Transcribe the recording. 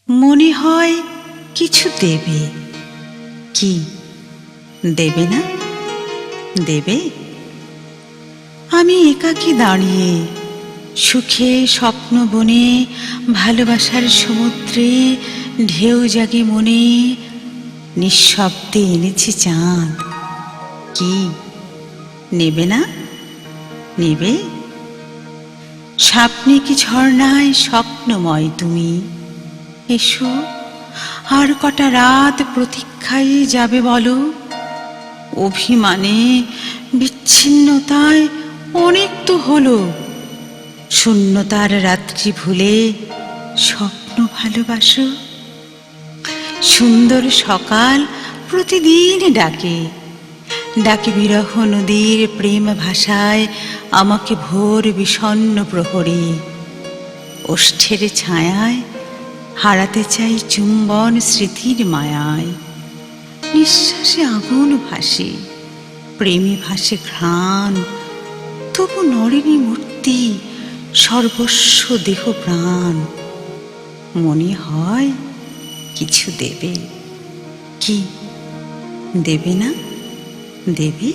মনে হয় কিছু দেবে। কি দেবে না? দেবে? আমি একাকী দাঁড়িয়ে সুখে স্বপ্ন বনে, ভালোবাসার সমুদ্রে ঢেউ জাগে মনে, নিঃশব্দে এনেছি চাঁদ। কি নেবে না? নেবে? স্বপ্নে কি ঝর্ণায় স্বপ্নময় তুমি, এসো আর কটা রাত প্রতীক্ষায় যাবে বলো। অভিমানে বিচ্ছিন্নতায় অনেক তো হলো, শূন্যতার রাত্রি ভুলে স্বপ্ন ভালোবাসো। সুন্দর সকাল প্রতিদিন ডাকে, ডাকে বিরহ নদীর প্রেম ভাষায় আমাকে ভোর বিষণ্ণ প্রহরে। ওষ্ঠের ছায়ায় হারাতে চাই চুম্বন স্মৃতির মায়ায়। নিঃশ্বাসে আগুন ভাসে, প্রেমে ভাসে ঘ্রাণ, তবু নরেনি মূর্তি সর্বস্ব দেহ প্রাণ। মনে হয় কিছু দেবে। কি দেবে না? দেবে?